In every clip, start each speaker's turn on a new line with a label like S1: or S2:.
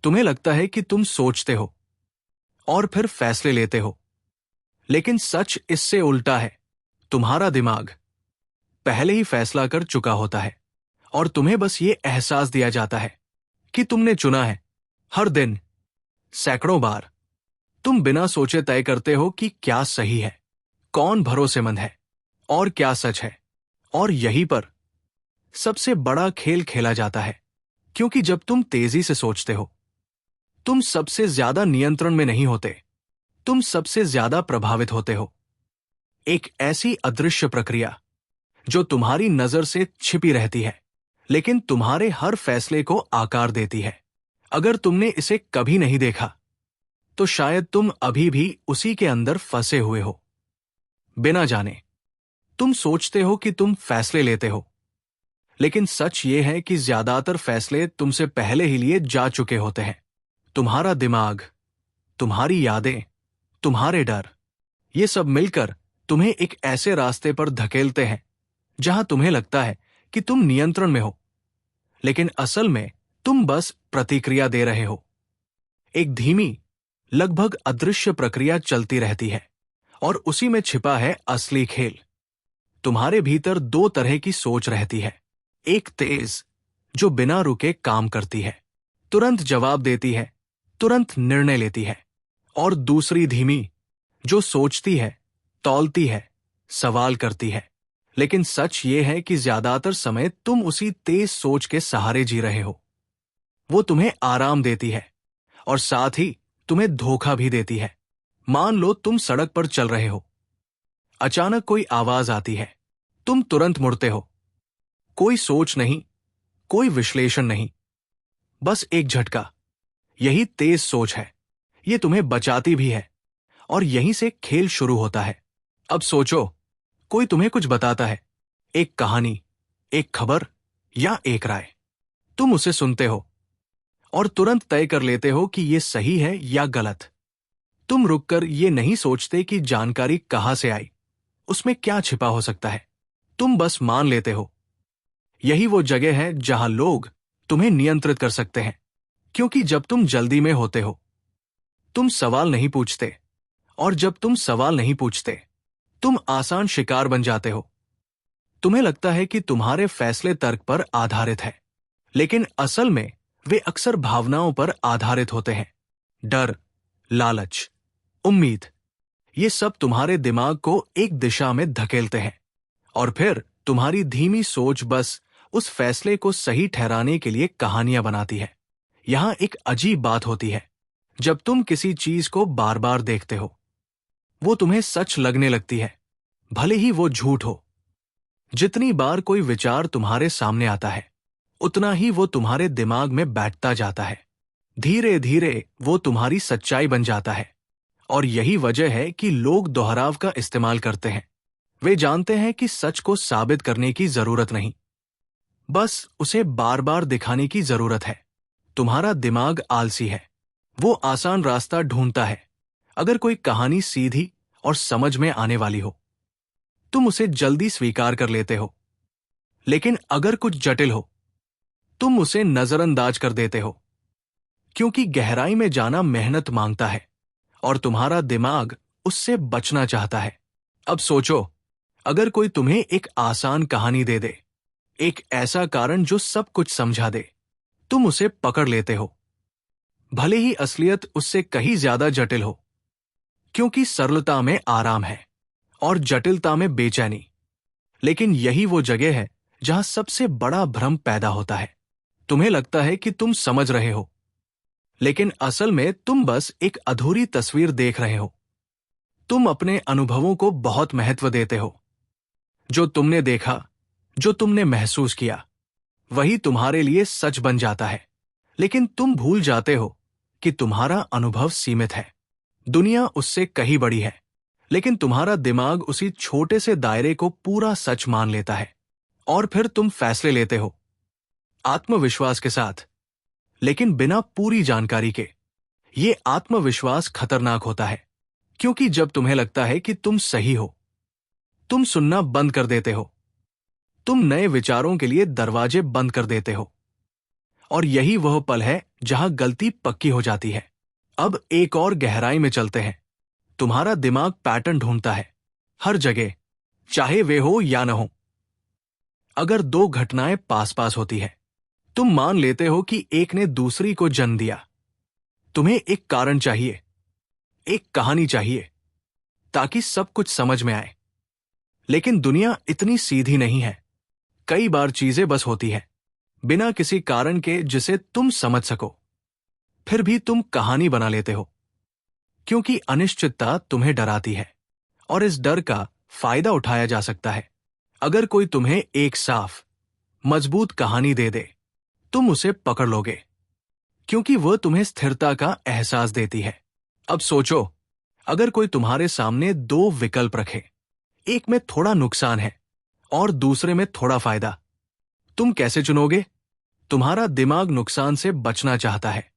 S1: तुम्हें लगता है कि तुम सोचते हो और फिर फैसले लेते हो, लेकिन सच इससे उल्टा है। तुम्हारा दिमाग पहले ही फैसला कर चुका होता है और तुम्हें बस ये एहसास दिया जाता है कि तुमने चुना है। हर दिन सैकड़ों बार तुम बिना सोचे तय करते हो कि क्या सही है, कौन भरोसेमंद है और क्या सच है। और यहीं पर सबसे बड़ा खेल खेला जाता है, क्योंकि जब तुम तेजी से सोचते हो, तुम सबसे ज्यादा नियंत्रण में नहीं होते, तुम सबसे ज्यादा प्रभावित होते हो। एक ऐसी अदृश्य प्रक्रिया जो तुम्हारी नजर से छिपी रहती है, लेकिन तुम्हारे हर फैसले को आकार देती है। अगर तुमने इसे कभी नहीं देखा, तो शायद तुम अभी भी उसी के अंदर फंसे हुए हो। बिना जाने तुम सोचते हो कि तुम फैसले लेते हो, लेकिन सच ये है कि ज्यादातर फैसले तुमसे पहले ही लिए जा चुके होते हैं। तुम्हारा दिमाग, तुम्हारी यादें, तुम्हारे डर, ये सब मिलकर तुम्हें एक ऐसे रास्ते पर धकेलते हैं जहां तुम्हें लगता है कि तुम नियंत्रण में हो, लेकिन असल में तुम बस प्रतिक्रिया दे रहे हो। एक धीमी, लगभग अदृश्य प्रक्रिया चलती रहती है और उसी में छिपा है असली खेल। तुम्हारे भीतर दो तरह की सोच रहती है। एक तेज, जो बिना रुके काम करती है, तुरंत जवाब देती है, तुरंत निर्णय लेती है। और दूसरी धीमी, जो सोचती है, तौलती है, सवाल करती है। लेकिन सच ये है कि ज्यादातर समय तुम उसी तेज सोच के सहारे जी रहे हो। वो तुम्हें आराम देती है और साथ ही तुम्हें धोखा भी देती है। मान लो तुम सड़क पर चल रहे हो, अचानक कोई आवाज आती है, तुम तुरंत मुड़ते हो। कोई सोच नहीं, कोई विश्लेषण नहीं, बस एक झटका। यही तेज सोच है, ये तुम्हें बचाती भी है और यहीं से खेल शुरू होता है। अब सोचो, कोई तुम्हें कुछ बताता है, एक कहानी, एक खबर या एक राय। तुम उसे सुनते हो और तुरंत तय कर लेते हो कि यह सही है या गलत। तुम रुककर ये नहीं सोचते कि जानकारी कहां से आई, उसमें क्या छिपा हो सकता है। तुम बस मान लेते हो। यही वो जगह है जहां लोग तुम्हें नियंत्रित कर सकते हैं, क्योंकि जब तुम जल्दी में होते हो, तुम सवाल नहीं पूछते, और जब तुम सवाल नहीं पूछते, तुम आसान शिकार बन जाते हो। तुम्हें लगता है कि तुम्हारे फैसले तर्क पर आधारित है, लेकिन असल में वे अक्सर भावनाओं पर आधारित होते हैं। डर, लालच, उम्मीद, ये सब तुम्हारे दिमाग को एक दिशा में धकेलते हैं और फिर तुम्हारी धीमी सोच बस उस फैसले को सही ठहराने के लिए कहानियां बनाती है। यहां एक अजीब बात होती है, जब तुम किसी चीज को बार बार देखते हो, वो तुम्हें सच लगने लगती है, भले ही वो झूठ हो। जितनी बार कोई विचार तुम्हारे सामने आता है, उतना ही वो तुम्हारे दिमाग में बैठता जाता है। धीरे धीरे वो तुम्हारी सच्चाई बन जाता है। और यही वजह है कि लोग दोहराव का इस्तेमाल करते हैं। वे जानते हैं कि सच को साबित करने की जरूरत नहीं, बस उसे बार बार दिखाने की जरूरत है। तुम्हारा दिमाग आलसी है, वो आसान रास्ता ढूंढता है। अगर कोई कहानी सीधी और समझ में आने वाली हो, तुम उसे जल्दी स्वीकार कर लेते हो। लेकिन अगर कुछ जटिल हो, तुम उसे नजरअंदाज कर देते हो, क्योंकि गहराई में जाना मेहनत मांगता है और तुम्हारा दिमाग उससे बचना चाहता है। अब सोचो, अगर कोई तुम्हें एक आसान कहानी दे दे, एक ऐसा कारण जो सब कुछ समझा दे, तुम उसे पकड़ लेते हो, भले ही असलियत उससे कहीं ज्यादा जटिल हो, क्योंकि सरलता में आराम है और जटिलता में बेचैनी। लेकिन यही वो जगह है जहां सबसे बड़ा भ्रम पैदा होता है। तुम्हें लगता है कि तुम समझ रहे हो, लेकिन असल में तुम बस एक अधूरी तस्वीर देख रहे हो। तुम अपने अनुभवों को बहुत महत्व देते हो। जो तुमने देखा, जो तुमने महसूस किया, वही तुम्हारे लिए सच बन जाता है। लेकिन तुम भूल जाते हो कि तुम्हारा अनुभव सीमित है, दुनिया उससे कहीं बड़ी है, लेकिन तुम्हारा दिमाग उसी छोटे से दायरे को पूरा सच मान लेता है। और फिर तुम फैसले लेते हो, आत्मविश्वास के साथ, लेकिन बिना पूरी जानकारी के। ये आत्मविश्वास खतरनाक होता है, क्योंकि जब तुम्हें लगता है कि तुम सही हो, तुम सुनना बंद कर देते हो। तुम नए विचारों के लिए दरवाजे बंद कर देते हो और यही वह पल है जहां गलती पक्की हो जाती है। अब एक और गहराई में चलते हैं। तुम्हारा दिमाग पैटर्न ढूंढता है हर जगह, चाहे वे हो या न हो। अगर दो घटनाएं पास पास होती है, तुम मान लेते हो कि एक ने दूसरी को जन्म दिया। तुम्हें एक कारण चाहिए, एक कहानी चाहिए, ताकि सब कुछ समझ में आए। लेकिन दुनिया इतनी सीधी नहीं है। कई बार चीजें बस होती है, बिना किसी कारण के जिसे तुम समझ सको। फिर भी तुम कहानी बना लेते हो, क्योंकि अनिश्चितता तुम्हें डराती है और इस डर का फायदा उठाया जा सकता है। अगर कोई तुम्हें एक साफ, मजबूत कहानी दे दे, तुम उसे पकड़ लोगे, क्योंकि वह तुम्हें स्थिरता का एहसास देती है। अब सोचो, अगर कोई तुम्हारे सामने दो विकल्प रखे, एक में थोड़ा नुकसान है और दूसरे में थोड़ा फायदा, तुम कैसे चुनोगे? तुम्हारा दिमाग नुकसान से बचना चाहता है,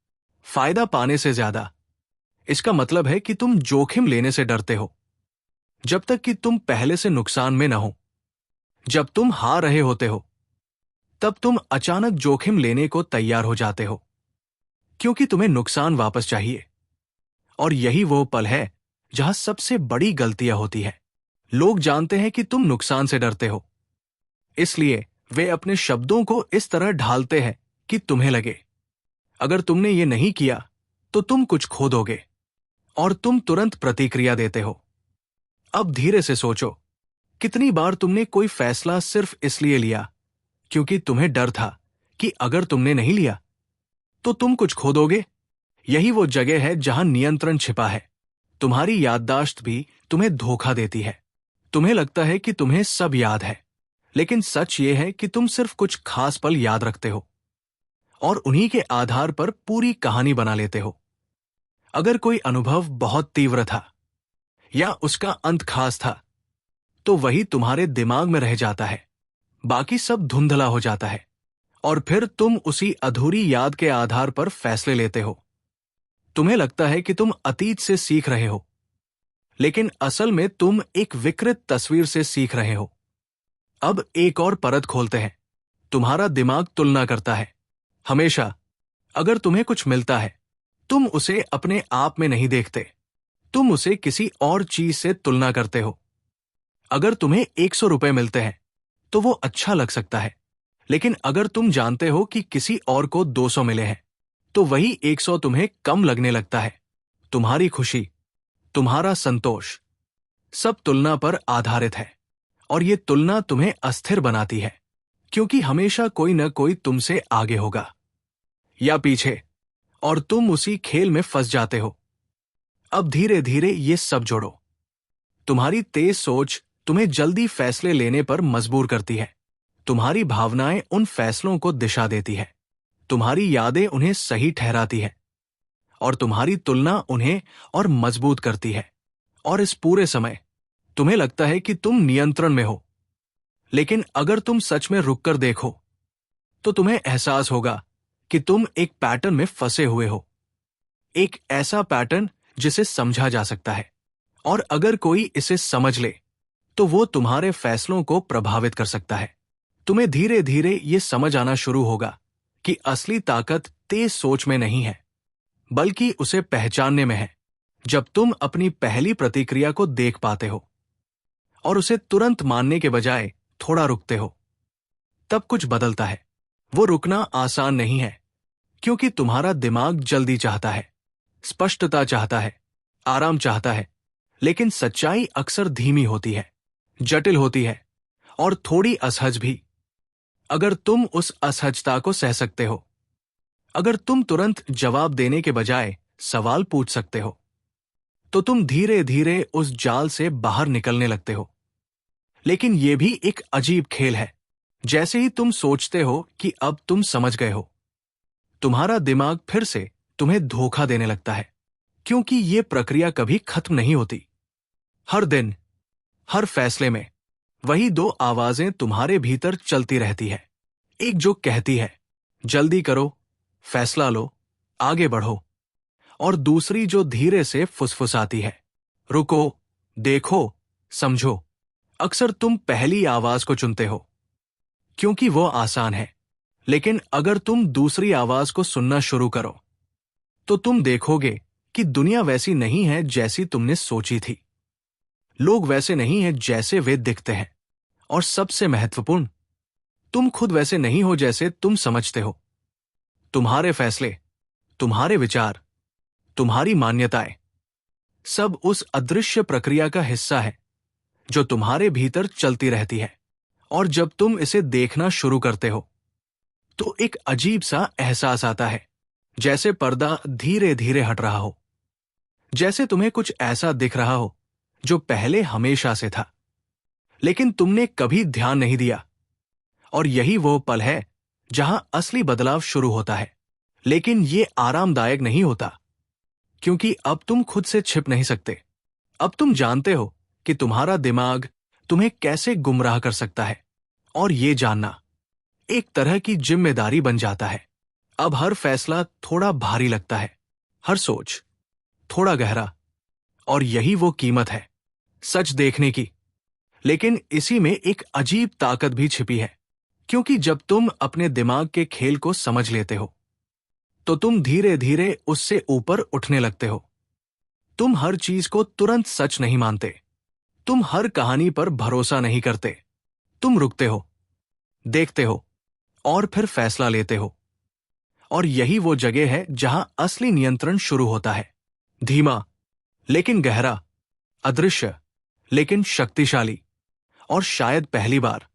S1: फायदा पाने से ज्यादा। इसका मतलब है कि तुम जोखिम लेने से डरते हो जब तक कि तुम पहले से नुकसान में न हो। जब तुम हार रहे होते हो, तब तुम अचानक जोखिम लेने को तैयार हो जाते हो, क्योंकि तुम्हें नुकसान वापस चाहिए। और यही वो पल है जहां सबसे बड़ी गलतियां होती है। लोग जानते हैं कि तुम नुकसान से डरते हो, इसलिए वे अपने शब्दों को इस तरह ढालते हैं कि तुम्हें लगे अगर तुमने ये नहीं किया तो तुम कुछ खो दोगे, और तुम तुरंत प्रतिक्रिया देते हो। अब धीरे से सोचो, कितनी बार तुमने कोई फैसला सिर्फ इसलिए लिया क्योंकि तुम्हें डर था कि अगर तुमने नहीं लिया तो तुम कुछ खो दोगे। यही वो जगह है जहां नियंत्रण छिपा है। तुम्हारी याददाश्त भी तुम्हें धोखा देती है। तुम्हें लगता है कि तुम्हें सब याद है, लेकिन सच ये है कि तुम सिर्फ कुछ खास पल याद रखते हो और उन्हीं के आधार पर पूरी कहानी बना लेते हो। अगर कोई अनुभव बहुत तीव्र था या उसका अंत खास था, तो वही तुम्हारे दिमाग में रह जाता है, बाकी सब धुंधला हो जाता है, और फिर तुम उसी अधूरी याद के आधार पर फैसले लेते हो। तुम्हें लगता है कि तुम अतीत से सीख रहे हो, लेकिन असल में तुम एक विकृत तस्वीर से सीख रहे हो। अब एक और परत खोलते हैं। तुम्हारा दिमाग तुलना करता है हमेशा। अगर तुम्हें कुछ मिलता है, तुम उसे अपने आप में नहीं देखते, तुम उसे किसी और चीज से तुलना करते हो। अगर तुम्हें 100 रुपए मिलते हैं तो वो अच्छा लग सकता है, लेकिन अगर तुम जानते हो कि किसी और को 200 मिले हैं, तो वही 100 तुम्हें कम लगने लगता है। तुम्हारी खुशी, तुम्हारा संतोष, सब तुलना पर आधारित है, और ये तुलना तुम्हें अस्थिर बनाती है, क्योंकि हमेशा कोई न कोई तुमसे आगे होगा या पीछे, और तुम उसी खेल में फंस जाते हो। अब धीरे धीरे ये सब जोड़ो। तुम्हारी तेज सोच तुम्हें जल्दी फैसले लेने पर मजबूर करती है। तुम्हारी भावनाएं उन फैसलों को दिशा देती है। तुम्हारी यादें उन्हें सही ठहराती है, और तुम्हारी तुलना उन्हें और मजबूत करती है। और इस पूरे समय तुम्हें लगता है कि तुम नियंत्रण में हो, लेकिन अगर तुम सच में रुककर देखो, तो तुम्हें एहसास होगा कि तुम एक पैटर्न में फंसे हुए हो। एक ऐसा पैटर्न जिसे समझा जा सकता है, और अगर कोई इसे समझ ले तो वो तुम्हारे फैसलों को प्रभावित कर सकता है। तुम्हें धीरे धीरे ये समझ आना शुरू होगा कि असली ताकत तेज सोच में नहीं है, बल्कि उसे पहचानने में है। जब तुम अपनी पहली प्रतिक्रिया को देख पाते हो और उसे तुरंत मानने के बजाय थोड़ा रुकते हो, तब कुछ बदलता है। वो रुकना आसान नहीं है, क्योंकि तुम्हारा दिमाग जल्दी चाहता है, स्पष्टता चाहता है, आराम चाहता है, लेकिन सच्चाई अक्सर धीमी होती है, जटिल होती है, और थोड़ी असहज भी। अगर तुम उस असहजता को सह सकते हो, अगर तुम तुरंत जवाब देने के बजाय सवाल पूछ सकते हो, तो तुम धीरे धीरे उस जाल से बाहर निकलने लगते हो। लेकिन यह भी एक अजीब खेल है। जैसे ही तुम सोचते हो कि अब तुम समझ गए हो, तुम्हारा दिमाग फिर से तुम्हें धोखा देने लगता है, क्योंकि यह प्रक्रिया कभी खत्म नहीं होती। हर दिन, हर फैसले में वही दो आवाजें तुम्हारे भीतर चलती रहती है। एक जो कहती है जल्दी करो, फैसला लो, आगे बढ़ो, और दूसरी जो धीरे से फुसफुसाती है रुको, देखो, समझो। अक्सर तुम पहली आवाज को चुनते हो, क्योंकि वो आसान है, लेकिन अगर तुम दूसरी आवाज को सुनना शुरू करो तो तुम देखोगे कि दुनिया वैसी नहीं है जैसी तुमने सोची थी। लोग वैसे नहीं हैं जैसे वे दिखते हैं, और सबसे महत्वपूर्ण, तुम खुद वैसे नहीं हो जैसे तुम समझते हो। तुम्हारे फैसले, तुम्हारे विचार, तुम्हारी मान्यताएं सब उस अदृश्य प्रक्रिया का हिस्सा है जो तुम्हारे भीतर चलती रहती है। और जब तुम इसे देखना शुरू करते हो तो एक अजीब सा एहसास आता है, जैसे पर्दा धीरे धीरे हट रहा हो, जैसे तुम्हें कुछ ऐसा दिख रहा हो जो पहले हमेशा से था लेकिन तुमने कभी ध्यान नहीं दिया। और यही वो पल है जहां असली बदलाव शुरू होता है। लेकिन ये आरामदायक नहीं होता, क्योंकि अब तुम खुद से छिप नहीं सकते। अब तुम जानते हो कि तुम्हारा दिमाग तुम्हें कैसे गुमराह कर सकता है, और ये जानना एक तरह की जिम्मेदारी बन जाता है। अब हर फैसला थोड़ा भारी लगता है, हर सोच थोड़ा गहरा, और यही वो कीमत है सच देखने की। लेकिन इसी में एक अजीब ताकत भी छिपी है, क्योंकि जब तुम अपने दिमाग के खेल को समझ लेते हो तो तुम धीरे धीरे उससे ऊपर उठने लगते हो। तुम हर चीज को तुरंत सच नहीं मानते, तुम हर कहानी पर भरोसा नहीं करते। तुम रुकते हो, देखते हो, और फिर फैसला लेते हो। और यही वो जगह है जहां असली नियंत्रण शुरू होता है। धीमा लेकिन गहरा, अदृश्य लेकिन शक्तिशाली, और शायद पहली बार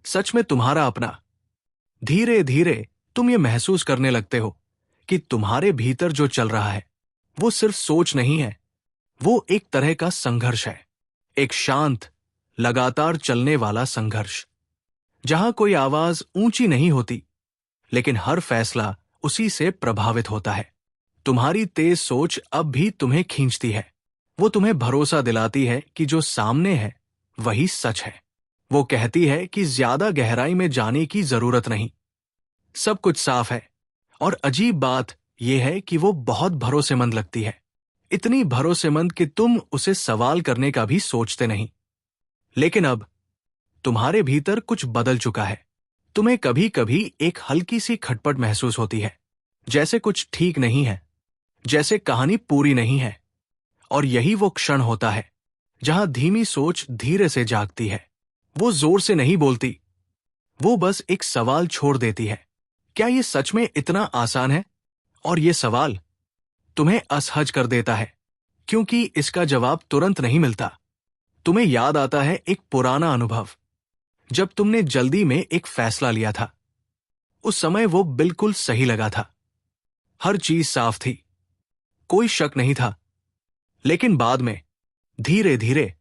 S1: सच में तुम्हारा अपना। धीरे धीरे तुम ये महसूस करने लगते हो कि तुम्हारे भीतर जो चल रहा है वो सिर्फ सोच नहीं है, वो एक तरह का संघर्ष है। एक शांत, लगातार चलने वाला संघर्ष, जहां कोई आवाज ऊंची नहीं होती, लेकिन हर फैसला उसी से प्रभावित होता है। तुम्हारी तेज सोच अब भी तुम्हें खींचती है। वो तुम्हें भरोसा दिलाती है कि जो सामने है वही सच है। वो कहती है कि ज्यादा गहराई में जाने की जरूरत नहीं, सब कुछ साफ है। और अजीब बात यह है कि वो बहुत भरोसेमंद लगती है, इतनी भरोसेमंद कि तुम उसे सवाल करने का भी सोचते नहीं। लेकिन अब तुम्हारे भीतर कुछ बदल चुका है। तुम्हें कभी कभी एक हल्की सी खटपट महसूस होती है, जैसे कुछ ठीक नहीं है, जैसे कहानी पूरी नहीं है। और यही वो क्षण होता है जहां धीमी सोच धीरे से जागती है। वो जोर से नहीं बोलती, वो बस एक सवाल छोड़ देती है, क्या ये सच में इतना आसान है? और ये सवाल तुम्हें असहज कर देता है, क्योंकि इसका जवाब तुरंत नहीं मिलता। तुम्हें याद आता है एक पुराना अनुभव, जब तुमने जल्दी में एक फैसला लिया था। उस समय वो बिल्कुल सही लगा था, हर चीज साफ थी, कोई शक नहीं था। लेकिन बाद में धीरे धीरे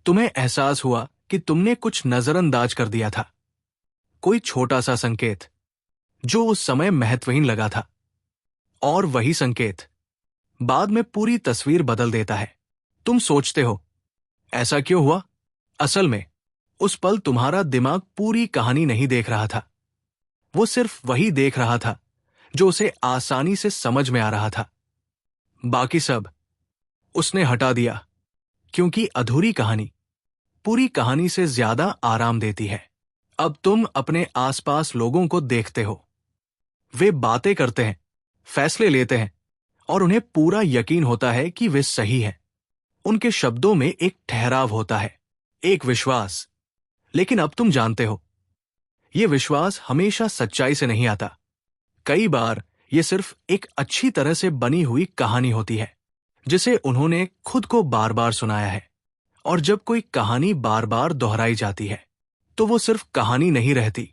S1: तुम्हें एहसास हुआ कि तुमने कुछ नजरअंदाज कर दिया था। कोई छोटा सा संकेत जो उस समय महत्वहीन लगा था, और वही संकेत बाद में पूरी तस्वीर बदल देता है। तुम सोचते हो, ऐसा क्यों हुआ? असल में उस पल तुम्हारा दिमाग पूरी कहानी नहीं देख रहा था, वो सिर्फ वही देख रहा था जो उसे आसानी से समझ में आ रहा था। बाकी सब उसने हटा दिया, क्योंकि अधूरी कहानी पूरी कहानी से ज्यादा आराम देती है। अब तुम अपने आसपास लोगों को देखते हो, वे बातें करते हैं, फैसले लेते हैं, और उन्हें पूरा यकीन होता है कि वे सही हैं। उनके शब्दों में एक ठहराव होता है, एक विश्वास। लेकिन अब तुम जानते हो, यह विश्वास हमेशा सच्चाई से नहीं आता। कई बार यह सिर्फ एक अच्छी तरह से बनी हुई कहानी होती है, जिसे उन्होंने खुद को बार बार सुनाया है। और जब कोई कहानी बार बार दोहराई जाती है तो वो सिर्फ कहानी नहीं रहती,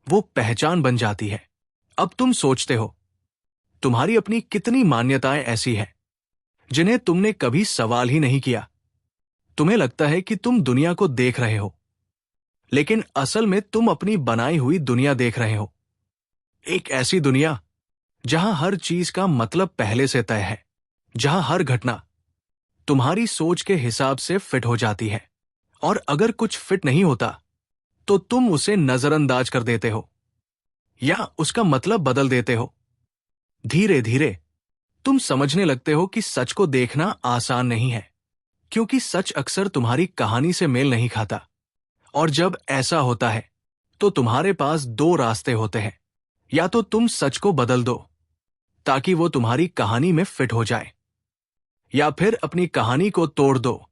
S1: वो पहचान बन जाती है। अब तुम सोचते हो, तुम्हारी अपनी कितनी मान्यताएं ऐसी हैं जिन्हें तुमने कभी सवाल ही नहीं किया। तुम्हें लगता है कि तुम दुनिया को देख रहे हो, लेकिन असल में तुम अपनी बनाई हुई दुनिया देख रहे हो। एक ऐसी दुनिया जहां हर चीज का मतलब पहले से तय है, जहां हर घटना तुम्हारी सोच के हिसाब से फिट हो जाती है, और अगर कुछ फिट नहीं होता तो तुम उसे नजरअंदाज कर देते हो या उसका मतलब बदल देते हो। धीरे धीरे तुम समझने लगते हो कि सच को देखना आसान नहीं है, क्योंकि सच अक्सर तुम्हारी कहानी से मेल नहीं खाता। और जब ऐसा होता है तो तुम्हारे पास दो रास्ते होते हैं। या तो तुम सच को बदल दो ताकि वो तुम्हारी कहानी में फिट हो जाए, या फिर अपनी कहानी को तोड़ दो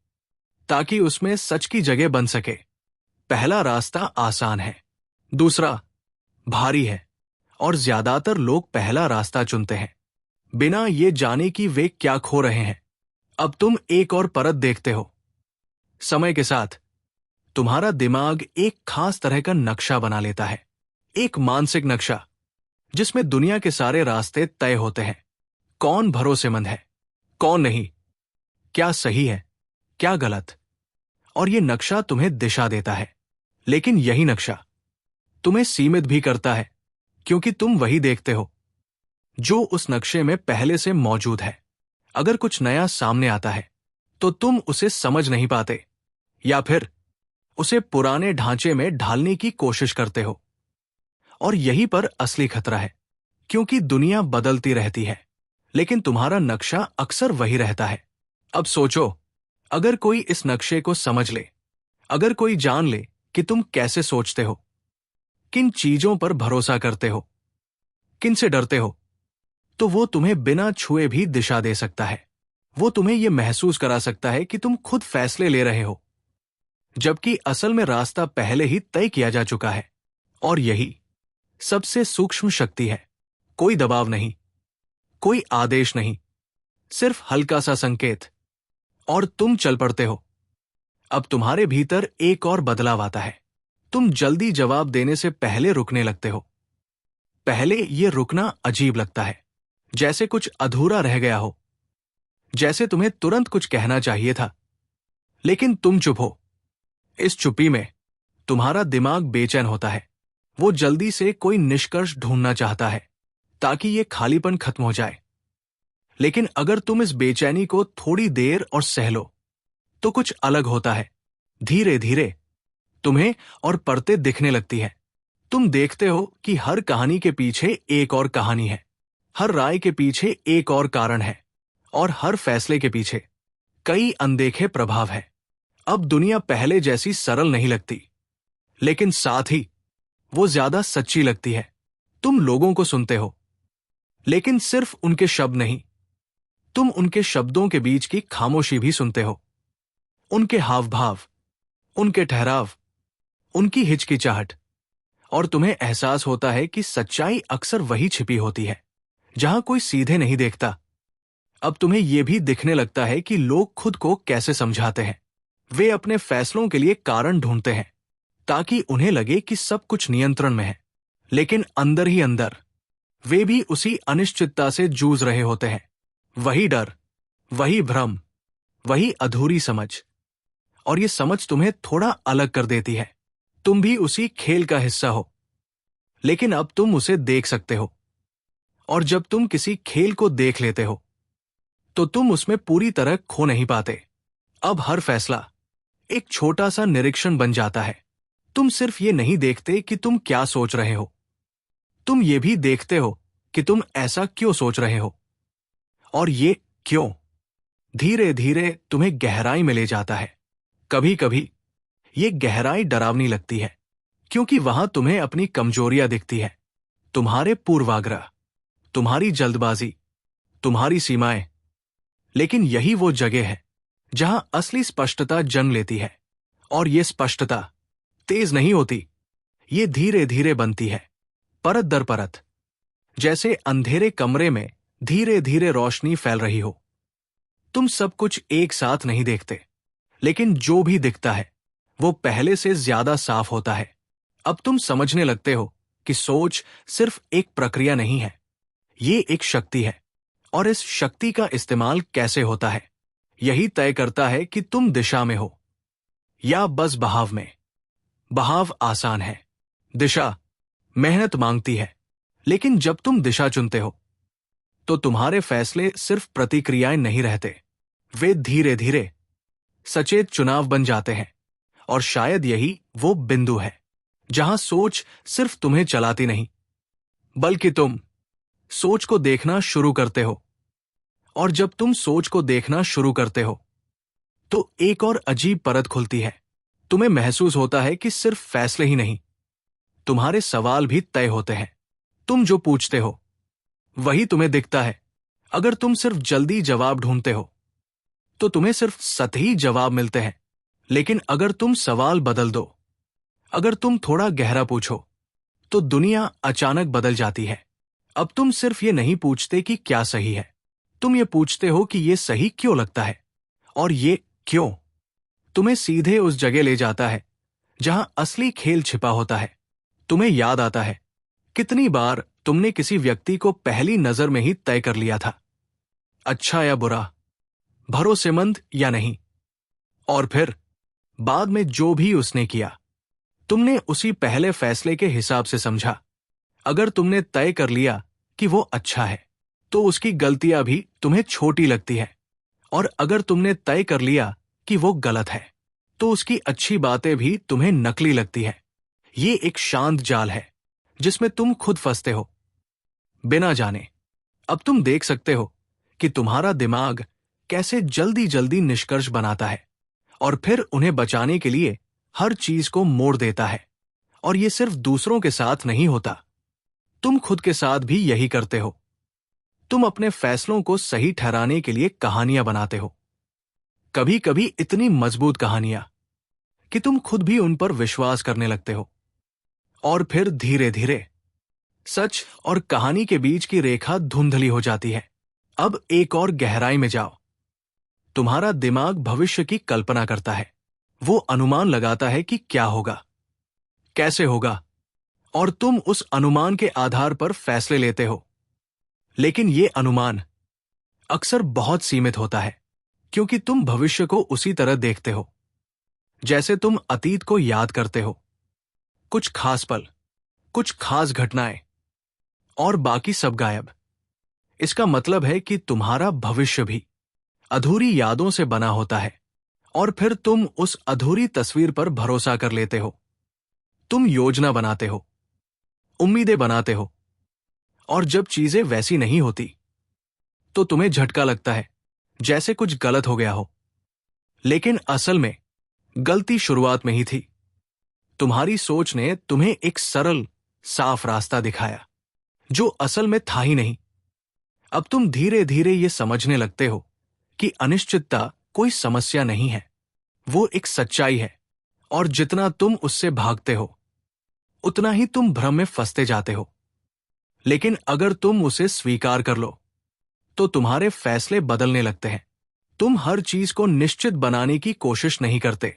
S1: ताकि उसमें सच की जगह बन सके। पहला रास्ता आसान है, दूसरा भारी है, और ज्यादातर लोग पहला रास्ता चुनते हैं बिना ये जाने कि वे क्या खो रहे हैं। अब तुम एक और परत देखते हो। समय के साथ तुम्हारा दिमाग एक खास तरह का नक्शा बना लेता है, एक मानसिक नक्शा जिसमें दुनिया के सारे रास्ते तय होते हैं। कौन भरोसेमंद है, कौन नहीं, क्या सही है, क्या गलत। और ये नक्शा तुम्हें दिशा देता है, लेकिन यही नक्शा तुम्हें सीमित भी करता है, क्योंकि तुम वही देखते हो जो उस नक्शे में पहले से मौजूद है। अगर कुछ नया सामने आता है तो तुम उसे समझ नहीं पाते, या फिर उसे पुराने ढांचे में ढालने की कोशिश करते हो। और यही पर असली खतरा है, क्योंकि दुनिया बदलती रहती है, लेकिन तुम्हारा नक्शा अक्सर वही रहता है। अब सोचो, अगर कोई इस नक्शे को समझ ले, अगर कोई जान ले कि तुम कैसे सोचते हो, किन चीजों पर भरोसा करते हो, किन से डरते हो, तो वो तुम्हें बिना छुए भी दिशा दे सकता है। वो तुम्हें यह महसूस करा सकता है कि तुम खुद फैसले ले रहे हो, जबकि असल में रास्ता पहले ही तय किया जा चुका है। और यही सबसे सूक्ष्म शक्ति है। कोई दबाव नहीं, कोई आदेश नहीं, सिर्फ हल्का सा संकेत, और तुम चल पड़ते हो। अब तुम्हारे भीतर एक और बदलाव आता है। तुम जल्दी जवाब देने से पहले रुकने लगते हो। पहले यह रुकना अजीब लगता है, जैसे कुछ अधूरा रह गया हो, जैसे तुम्हें तुरंत कुछ कहना चाहिए था, लेकिन तुम चुप हो। इस चुप्पी में तुम्हारा दिमाग बेचैन होता है। वो जल्दी से कोई निष्कर्ष ढूंढना चाहता है ताकि ये खालीपन खत्म हो जाए। लेकिन अगर तुम इस बेचैनी को थोड़ी देर और सह लो, तो कुछ अलग होता है। धीरे धीरे तुम्हें और परतें दिखने लगती है। तुम देखते हो कि हर कहानी के पीछे एक और कहानी है, हर राय के पीछे एक और कारण है, और हर फैसले के पीछे कई अनदेखे प्रभाव है। अब दुनिया पहले जैसी सरल नहीं लगती, लेकिन साथ ही वो ज्यादा सच्ची लगती है। तुम लोगों को सुनते हो, लेकिन सिर्फ उनके शब्द नहीं, तुम उनके शब्दों के बीच की खामोशी भी सुनते हो। उनके हाव भाव, उनके ठहराव, उनकी हिचकिचाहट। और तुम्हें एहसास होता है कि सच्चाई अक्सर वही छिपी होती है जहां कोई सीधे नहीं देखता। अब तुम्हें यह भी दिखने लगता है कि लोग खुद को कैसे समझाते हैं। वे अपने फैसलों के लिए कारण ढूंढते हैं ताकि उन्हें लगे कि सब कुछ नियंत्रण में है, लेकिन अंदर ही अंदर वे भी उसी अनिश्चितता से जूझ रहे होते हैं। वही डर, वही भ्रम, वही अधूरी समझ। और ये समझ तुम्हें थोड़ा अलग कर देती है। तुम भी उसी खेल का हिस्सा हो, लेकिन अब तुम उसे देख सकते हो। और जब तुम किसी खेल को देख लेते हो, तो तुम उसमें पूरी तरह खो नहीं पाते। अब हर फैसला एक छोटा सा निरीक्षण बन जाता है। तुम सिर्फ ये नहीं देखते कि तुम क्या सोच रहे हो, तुम ये भी देखते हो कि तुम ऐसा क्यों सोच रहे हो। और ये क्यों धीरे धीरे तुम्हें गहराई में ले जाता है। कभी कभी ये गहराई डरावनी लगती है, क्योंकि वहां तुम्हें अपनी कमजोरियां दिखती है, तुम्हारे पूर्वाग्रह, तुम्हारी जल्दबाजी, तुम्हारी सीमाएं। लेकिन यही वो जगह है जहां असली स्पष्टता जन्म लेती है। और ये स्पष्टता तेज नहीं होती, ये धीरे धीरे बनती है, परत दर परत, जैसे अंधेरे कमरे में धीरे धीरे रोशनी फैल रही हो। तुम सब कुछ एक साथ नहीं देखते, लेकिन जो भी दिखता है वो पहले से ज्यादा साफ होता है। अब तुम समझने लगते हो कि सोच सिर्फ एक प्रक्रिया नहीं है, ये एक शक्ति है। और इस शक्ति का इस्तेमाल कैसे होता है, यही तय करता है कि तुम दिशा में हो या बस बहाव में। बहाव आसान है, दिशा मेहनत मांगती है। लेकिन जब तुम दिशा चुनते हो, तो तुम्हारे फैसले सिर्फ प्रतिक्रियाएं नहीं रहते, वे धीरे धीरे सचेत चुनाव बन जाते हैं। और शायद यही वो बिंदु है जहां सोच सिर्फ तुम्हें चलाती नहीं, बल्कि तुम सोच को देखना शुरू करते हो। और जब तुम सोच को देखना शुरू करते हो, तो एक और अजीब परत खुलती है। तुम्हें महसूस होता है कि सिर्फ फैसले ही नहीं, तुम्हारे सवाल भी तय होते हैं। तुम जो पूछते हो वही तुम्हें दिखता है। अगर तुम सिर्फ जल्दी जवाब ढूंढते हो तो तुम्हें सिर्फ सतही जवाब मिलते हैं। लेकिन अगर तुम सवाल बदल दो, अगर तुम थोड़ा गहरा पूछो, तो दुनिया अचानक बदल जाती है। अब तुम सिर्फ ये नहीं पूछते कि क्या सही है, तुम ये पूछते हो कि ये सही क्यों लगता है। और ये क्यों तुम्हें सीधे उस जगह ले जाता है जहां असली खेल छिपा होता है। तुम्हें याद आता है कितनी बार तुमने किसी व्यक्ति को पहली नजर में ही तय कर लिया था, अच्छा या बुरा, भरोसेमंद या नहीं, और फिर बाद में जो भी उसने किया तुमने उसी पहले फैसले के हिसाब से समझा। अगर तुमने तय कर लिया कि वो अच्छा है तो उसकी गलतियां भी तुम्हें छोटी लगती है, और अगर तुमने तय कर लिया कि वो गलत है तो उसकी अच्छी बातें भी तुम्हें नकली लगती है। ये एक शांत जाल है जिसमें तुम खुद फंसते हो बिना जाने। अब तुम देख सकते हो कि तुम्हारा दिमाग कैसे जल्दी जल्दी निष्कर्ष बनाता है और फिर उन्हें बचाने के लिए हर चीज को मोड़ देता है। और ये सिर्फ दूसरों के साथ नहीं होता, तुम खुद के साथ भी यही करते हो। तुम अपने फैसलों को सही ठहराने के लिए कहानियां बनाते हो, कभी कभी इतनी मजबूत कहानियां कि तुम खुद भी उन पर विश्वास करने लगते हो। और फिर धीरे धीरे सच और कहानी के बीच की रेखा धुंधली हो जाती है। अब एक और गहराई में जाओ। तुम्हारा दिमाग भविष्य की कल्पना करता है, वो अनुमान लगाता है कि क्या होगा, कैसे होगा, और तुम उस अनुमान के आधार पर फैसले लेते हो। लेकिन ये अनुमान अक्सर बहुत सीमित होता है, क्योंकि तुम भविष्य को उसी तरह देखते हो जैसे तुम अतीत को याद करते हो। कुछ खास पल, कुछ खास घटनाएं, और बाकी सब गायब। इसका मतलब है कि तुम्हारा भविष्य भी अधूरी यादों से बना होता है, और फिर तुम उस अधूरी तस्वीर पर भरोसा कर लेते हो। तुम योजना बनाते हो, उम्मीदें बनाते हो, और जब चीजें वैसी नहीं होती तो तुम्हें झटका लगता है, जैसे कुछ गलत हो गया हो। लेकिन असल में गलती शुरुआत में ही थी। तुम्हारी सोच ने तुम्हें एक सरल, साफ रास्ता दिखाया जो असल में था ही नहीं। अब तुम धीरे धीरे ये समझने लगते हो कि अनिश्चितता कोई समस्या नहीं है, वो एक सच्चाई है, और जितना तुम उससे भागते हो उतना ही तुम भ्रम में फंसते जाते हो। लेकिन अगर तुम उसे स्वीकार कर लो तो तुम्हारे फैसले बदलने लगते हैं। तुम हर चीज को निश्चित बनाने की कोशिश नहीं करते।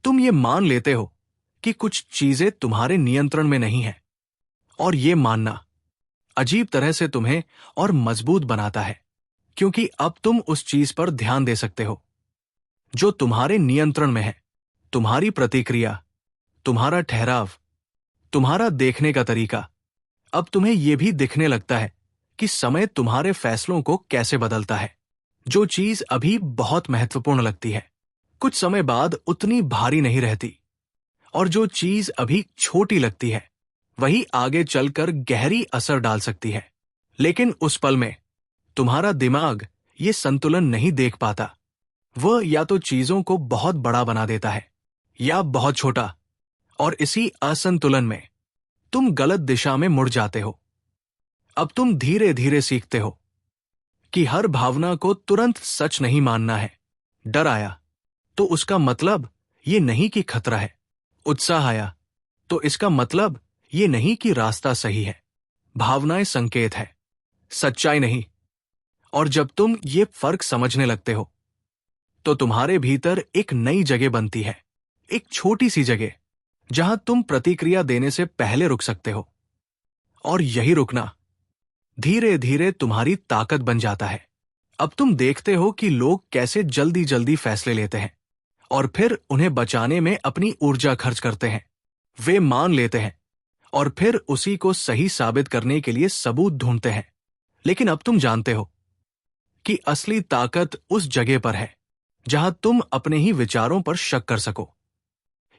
S1: तुम ये मान लेते हो कि कुछ चीजें तुम्हारे नियंत्रण में नहीं है, और ये मानना अजीब तरह से तुम्हें और मजबूत बनाता है, क्योंकि अब तुम उस चीज पर ध्यान दे सकते हो जो तुम्हारे नियंत्रण में है। तुम्हारी प्रतिक्रिया, तुम्हारा ठहराव, तुम्हारा देखने का तरीका। अब तुम्हें यह भी दिखने लगता है कि समय तुम्हारे फैसलों को कैसे बदलता है। जो चीज अभी बहुत महत्वपूर्ण लगती है कुछ समय बाद उतनी भारी नहीं रहती, और जो चीज अभी छोटी लगती है वही आगे चलकर गहरी असर डाल सकती है। लेकिन उस पल में तुम्हारा दिमाग ये संतुलन नहीं देख पाता। वह या तो चीजों को बहुत बड़ा बना देता है या बहुत छोटा, और इसी असंतुलन में तुम गलत दिशा में मुड़ जाते हो। अब तुम धीरे धीरे सीखते हो कि हर भावना को तुरंत सच नहीं मानना है। डर आया तो उसका मतलब ये नहीं कि खतरा है। उत्साह आया तो इसका मतलब ये नहीं कि रास्ता सही है। भावनाएं संकेत है, सच्चाई नहीं। और जब तुम ये फर्क समझने लगते हो तो तुम्हारे भीतर एक नई जगह बनती है, एक छोटी सी जगह जहां तुम प्रतिक्रिया देने से पहले रुक सकते हो। और यही रुकना धीरे धीरे तुम्हारी ताकत बन जाता है। अब तुम देखते हो कि लोग कैसे जल्दी जल्दी फैसले लेते हैं और फिर उन्हें बचाने में अपनी ऊर्जा खर्च करते हैं। वे मान लेते हैं और फिर उसी को सही साबित करने के लिए सबूत ढूंढते हैं। लेकिन अब तुम जानते हो कि असली ताकत उस जगह पर है जहां तुम अपने ही विचारों पर शक कर सको।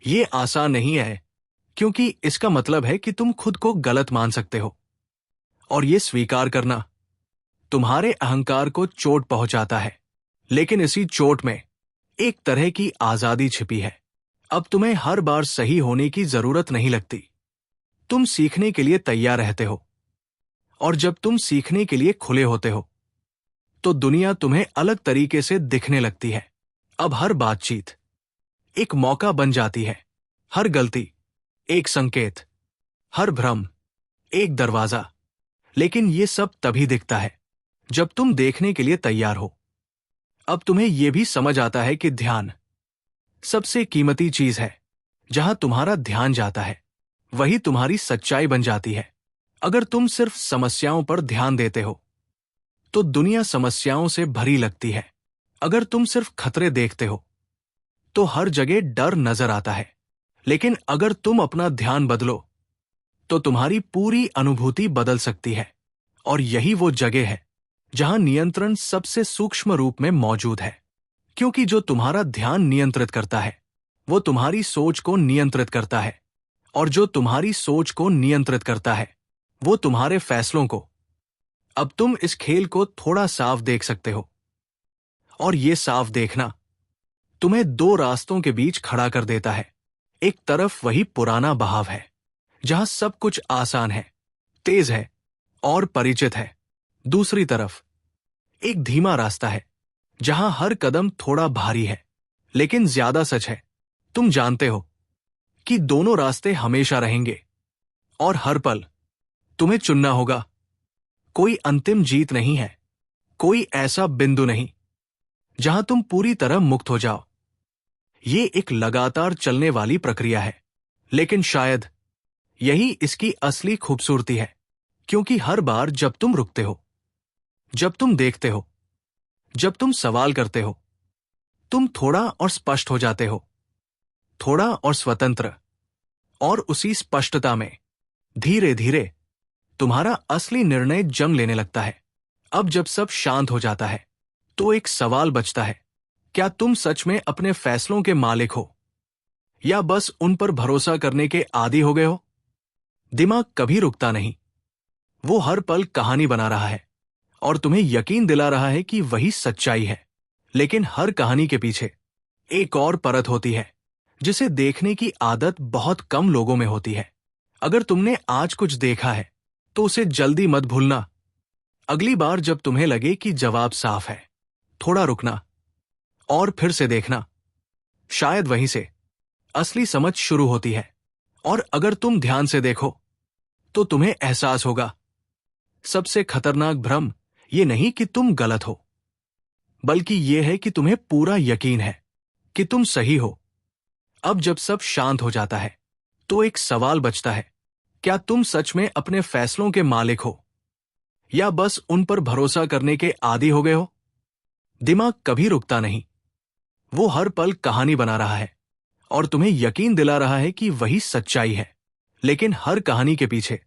S1: ये आसान नहीं है, क्योंकि इसका मतलब है कि तुम खुद को गलत मान सकते हो, और ये स्वीकार करना तुम्हारे अहंकार को चोट पहुंचाता है। लेकिन इसी चोट में एक तरह की आजादी छिपी है। अब तुम्हें हर बार सही होने की जरूरत नहीं लगती। तुम सीखने के लिए तैयार रहते हो, और जब तुम सीखने के लिए खुले होते हो तो दुनिया तुम्हें अलग तरीके से दिखने लगती है। अब हर बातचीत एक मौका बन जाती है, हर गलती एक संकेत, हर भ्रम एक दरवाजा। लेकिन ये सब तभी दिखता है जब तुम देखने के लिए तैयार हो। अब तुम्हें यह भी समझ आता है कि ध्यान सबसे कीमती चीज है। जहां तुम्हारा ध्यान जाता है वही तुम्हारी सच्चाई बन जाती है। अगर तुम सिर्फ समस्याओं पर ध्यान देते हो तो दुनिया समस्याओं से भरी लगती है। अगर तुम सिर्फ खतरे देखते हो तो हर जगह डर नजर आता है। लेकिन अगर तुम अपना ध्यान बदलो तो तुम्हारी पूरी अनुभूति बदल सकती है। और यही वो जगह है जहां नियंत्रण सबसे सूक्ष्म रूप में मौजूद है। क्योंकि जो तुम्हारा ध्यान नियंत्रित करता है वो तुम्हारी सोच को नियंत्रित करता है, और जो तुम्हारी सोच को नियंत्रित करता है वो तुम्हारे फैसलों को। अब तुम इस खेल को थोड़ा साफ देख सकते हो, और ये साफ देखना तुम्हें दो रास्तों के बीच खड़ा कर देता है। एक तरफ वही पुराना बहाव है जहां सब कुछ आसान है, तेज है और परिचित है। दूसरी तरफ एक धीमा रास्ता है जहां हर कदम थोड़ा भारी है लेकिन ज्यादा सच है। तुम जानते हो कि दोनों रास्ते हमेशा रहेंगे, और हर पल तुम्हें चुनना होगा। कोई अंतिम जीत नहीं है, कोई ऐसा बिंदु नहीं जहां तुम पूरी तरह मुक्त हो जाओ। ये एक लगातार चलने वाली प्रक्रिया है, लेकिन शायद यही इसकी असली खूबसूरती है। क्योंकि हर बार जब तुम रुकते हो, जब तुम देखते हो, जब तुम सवाल करते हो, तुम थोड़ा और स्पष्ट हो जाते हो, थोड़ा और स्वतंत्र। और उसी स्पष्टता में धीरे धीरे तुम्हारा असली निर्णय जंग लेने लगता है। अब जब सब शांत हो जाता है तो एक सवाल बचता है, क्या तुम सच में अपने फैसलों के मालिक हो या बस उन पर भरोसा करने के आदी हो गए हो? दिमाग कभी रुकता नहीं, वो हर पल कहानी बना रहा है और तुम्हें यकीन दिला रहा है कि वही सच्चाई है। लेकिन हर कहानी के पीछे एक और परत होती है जिसे देखने की आदत बहुत कम लोगों में होती है। अगर तुमने आज कुछ देखा है तो उसे जल्दी मत भूलना। अगली बार जब तुम्हें लगे कि जवाब साफ है, थोड़ा रुकना और फिर से देखना। शायद वहीं से असली समझ शुरू होती है। और अगर तुम ध्यान से देखो तो तुम्हें एहसास होगा, सबसे खतरनाक भ्रम ये नहीं कि तुम गलत हो, बल्कि यह है कि तुम्हें पूरा यकीन है कि तुम सही हो। अब जब सब शांत हो जाता है तो एक सवाल बचता है, क्या तुम सच में अपने फैसलों के मालिक हो या बस उन पर भरोसा करने के आदी हो गए हो? दिमाग कभी रुकता नहीं, वो हर पल कहानी बना रहा है और तुम्हें यकीन दिला रहा है कि वही सच्चाई है। लेकिन हर कहानी के पीछे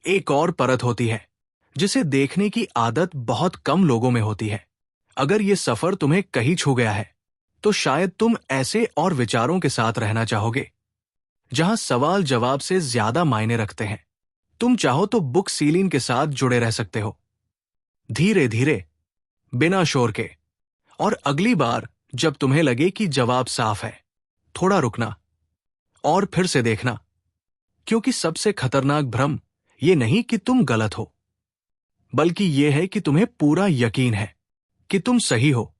S1: एक और परत होती है जिसे देखने की आदत बहुत कम लोगों में होती है। अगर ये सफर तुम्हें कहीं छू गया है तो शायद तुम ऐसे और विचारों के साथ रहना चाहोगे जहां सवाल जवाब से ज्यादा मायने रखते हैं। तुम चाहो तो बुक सीलिन के साथ जुड़े रह सकते हो, धीरे धीरे, बिना शोर के। और अगली बार जब तुम्हें लगे कि जवाब साफ है, थोड़ा रुकना और फिर से देखना। क्योंकि सबसे खतरनाक भ्रम ये नहीं कि तुम गलत हो, बल्कि यह है कि तुम्हें पूरा यकीन है कि तुम सही हो।